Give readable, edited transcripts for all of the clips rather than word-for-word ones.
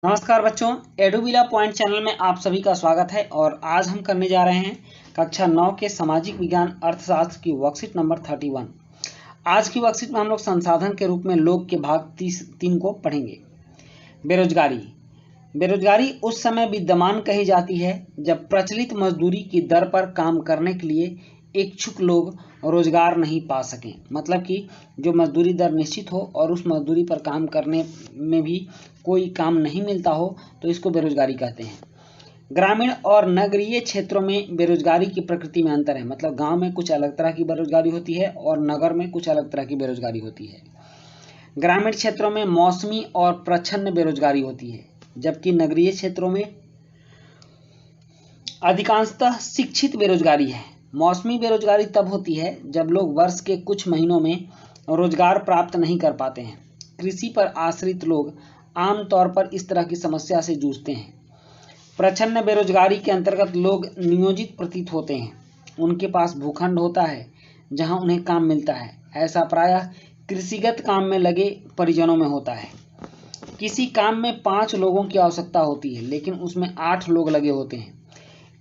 नमस्कार बच्चों, एडुविला point channel में आप सभी का स्वागत है। और आज हम करने जा रहे हैं कक्षा 9 के सामाजिक विज्ञान अर्थशास्त्र की वर्कशीट नंबर 31। आज की वर्कशीट में हम लोग संसाधन के रूप में लोग के भाग 3 को पढ़ेंगे। बेरोजगारी। बेरोजगारी उस समय विद्यमान कही जाती है जब प्रचलित मजदूरी की दर पर काम करने के लिए इच्छुक लोग रोजगार नहीं पा सकें। मतलब कि जो मजदूरी दर निश्चित हो और उस मजदूरी पर काम करने में भी कोई काम नहीं मिलता हो तो इसको बेरोजगारी कहते हैं। ग्रामीण और नगरीय क्षेत्रों में बेरोजगारी की प्रकृति में अंतर है। मतलब गांव में कुछ अलग तरह की बेरोजगारी होती है और नगर में कुछ अलग तरह की बेरोजगारी होती है। ग्रामीण क्षेत्रों में मौसमी और प्रच्छन्न बेरोजगारी होती है, जबकि नगरीय क्षेत्रों में अधिकांशतः शिक्षित बेरोजगारी है। मौसमी बेरोजगारी तब होती है जब लोग वर्ष के कुछ महीनों में रोजगार प्राप्त नहीं कर पाते हैं। कृषि पर आश्रित लोग आमतौर पर इस तरह की समस्या से जूझते हैं। प्रच्छन्न बेरोजगारी के अंतर्गत लोग नियोजित प्रतीत होते हैं। उनके पास भूखंड होता है जहां उन्हें काम मिलता है। ऐसा प्रायः कृषिगत काम में लगे परिजनों में होता है। किसी काम में 5 लोगों की आवश्यकता होती है, लेकिन उसमें 8 लोग लगे होते हैं।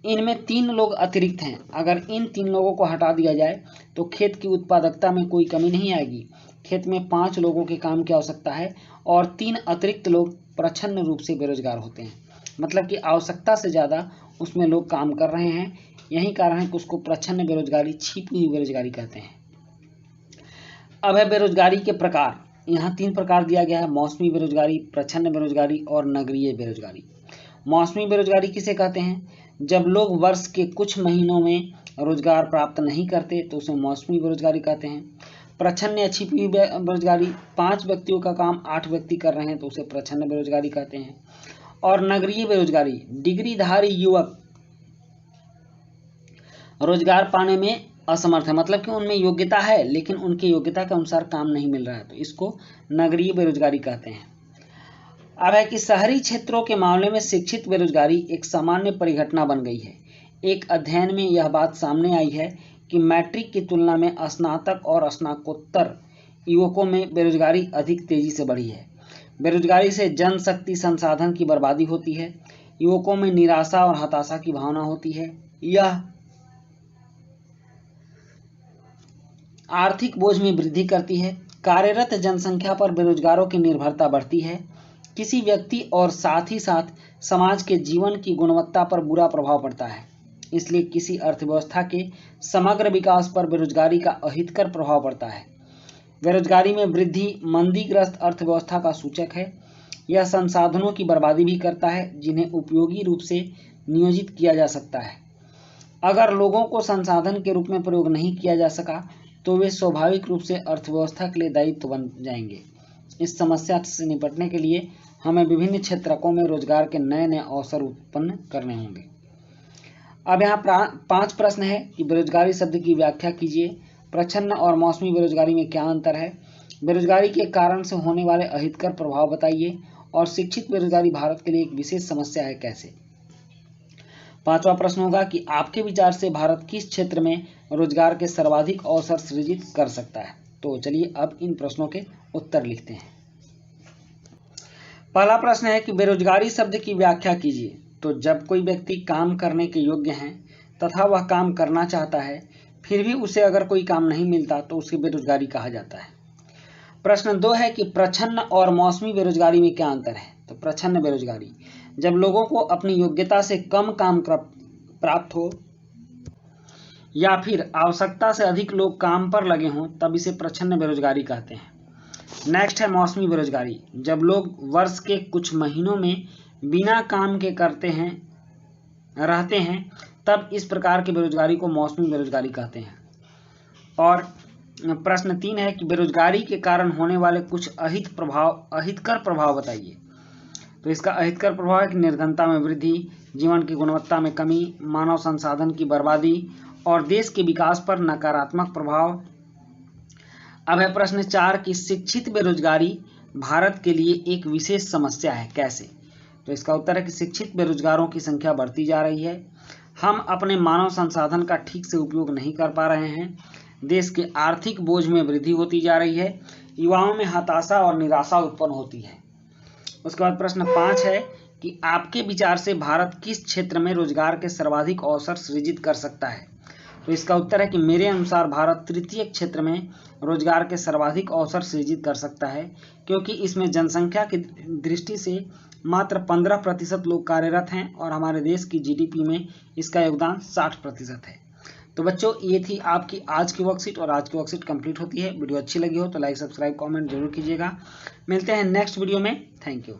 इनमें 3 लोग अतिरिक्त हैं। अगर इन 3 लोगों को हटा दिया जाए तो खेत की उत्पादकता में कोई कमी नहीं आएगी। खेत में 5 लोगों के काम की आवश्यकता है और 3 अतिरिक्त लोग प्रच्छन्न रूप से बेरोजगार होते हैं। मतलब कि आवश्यकता से ज़्यादा उसमें लोग काम कर रहे हैं। यही कारण है कि उसको प्रच्छन्न बेरोजगारी, छिपी हुई बेरोजगारी कहते हैं। अब है बेरोजगारी के प्रकार। यहाँ 3 प्रकार दिया गया है: मौसमी बेरोजगारी, प्रच्छन्न बेरोजगारी और नगरीय बेरोजगारी। मौसमी बेरोजगारी किसे कहते हैं? जब लोग वर्ष के कुछ महीनों में रोजगार प्राप्त नहीं करते तो उसे मौसमी बेरोजगारी कहते हैं। प्रच्छन्न या छिपी हुई बेरोजगारी, 5 व्यक्तियों का काम 8 व्यक्ति कर रहे हैं तो उसे प्रच्छन्न बेरोजगारी कहते हैं। और नगरीय बेरोजगारी, डिग्रीधारी युवक रोजगार पाने में असमर्थ है। मतलब कि उनमें योग्यता है लेकिन उनकी योग्यता के अनुसार काम नहीं मिल रहा है, तो इसको नगरीय बेरोजगारी कहते हैं। अब है कि शहरी क्षेत्रों के मामले में शिक्षित बेरोजगारी एक सामान्य परिघटना बन गई है। एक अध्ययन में यह बात सामने आई है कि मैट्रिक की तुलना में स्नातक और स्नातकोत्तर युवकों में बेरोजगारी अधिक तेजी से बढ़ी है। बेरोजगारी से जनशक्ति संसाधन की बर्बादी होती है। युवकों में निराशा और हताशा की भावना होती है। यह आर्थिक बोझ में वृद्धि करती है। कार्यरत जनसंख्या पर बेरोजगारों की निर्भरता बढ़ती है। किसी व्यक्ति और साथ ही साथ समाज के जीवन की गुणवत्ता पर बुरा प्रभाव पड़ता है। इसलिए किसी अर्थव्यवस्था के समग्र विकास पर बेरोजगारी का अहितकर प्रभाव पड़ता है। बेरोजगारी में वृद्धि मंदीग्रस्त अर्थव्यवस्था का सूचक है। यह संसाधनों की बर्बादी भी करता है जिन्हें उपयोगी रूप से नियोजित किया जा सकता है। अगर लोगों को संसाधन के रूप में प्रयोग नहीं किया जा सका तो वे स्वाभाविक रूप से अर्थव्यवस्था के लिए दायित्व बन जाएंगे। इस समस्या से निपटने के लिए हमें विभिन्न क्षेत्रकों में रोजगार के नए नए अवसर उत्पन्न करने होंगे। अब यहाँ 5 प्रश्न है कि बेरोजगारी शब्द की व्याख्या कीजिए। प्रच्छन्न और मौसमी बेरोजगारी में क्या अंतर है? बेरोजगारी के कारण से होने वाले अहितकर प्रभाव बताइए। और शिक्षित बेरोजगारी भारत के लिए एक विशेष समस्या है, कैसे? 5वां प्रश्न होगा कि आपके विचार से भारत किस क्षेत्र में रोजगार के सर्वाधिक अवसर सृजित कर सकता है? तो चलिए अब इन प्रश्नों के उत्तर लिखते हैं। पहला प्रश्न है कि बेरोजगारी शब्द की व्याख्या कीजिए। तो जब कोई व्यक्ति काम करने के योग्य है तथा वह काम करना चाहता है, फिर भी उसे अगर कोई काम नहीं मिलता तो उसे बेरोजगारी कहा जाता है। प्रश्न 2 है कि प्रच्छन्न और मौसमी बेरोजगारी में क्या अंतर है? तो प्रच्छन्न बेरोजगारी, जब लोगों को अपनी योग्यता से कम काम प्राप्त हो या फिर आवश्यकता से अधिक लोग काम पर लगे हों तब इसे प्रच्छन्न बेरोजगारी कहते हैं। नेक्स्ट है मौसमी बेरोजगारी, जब लोग वर्ष के कुछ महीनों में बिना काम के रहते हैं तब इस प्रकार की बेरोजगारी को मौसमी बेरोजगारी कहते हैं। और प्रश्न 3 है कि बेरोजगारी के कारण होने वाले कुछ अहितकर प्रभाव बताइए। तो इसका अहितकर प्रभाव है कि निर्धनता में वृद्धि, जीवन की गुणवत्ता में कमी, मानव संसाधन की बर्बादी और देश के विकास पर नकारात्मक प्रभाव। अब है प्रश्न 4 कि शिक्षित बेरोजगारी भारत के लिए एक विशेष समस्या है, कैसे? तो इसका उत्तर है कि शिक्षित बेरोजगारों की संख्या बढ़ती जा रही है। हम अपने मानव संसाधन का ठीक से उपयोग नहीं कर पा रहे हैं। देश के आर्थिक बोझ में वृद्धि होती जा रही है। युवाओं में हताशा और निराशा उत्पन्न होती है। उसके बाद प्रश्न 5 है कि आपके विचार से भारत किस क्षेत्र में रोजगार के सर्वाधिक अवसर सृजित कर सकता है। तो इसका उत्तर है कि मेरे अनुसार भारत तृतीय क्षेत्र में रोजगार के सर्वाधिक अवसर सृजित कर सकता है, क्योंकि इसमें जनसंख्या की दृष्टि से मात्र 15% लोग कार्यरत हैं और हमारे देश की जीडीपी में इसका योगदान 60% है। तो बच्चों, ये थी आपकी आज की वर्कशीट और आज की वर्कशीट कंप्लीट होती है। वीडियो अच्छी लगी हो तो लाइक, सब्सक्राइब, कमेंट जरूर कीजिएगा। मिलते हैं नेक्स्ट वीडियो में। Thank you.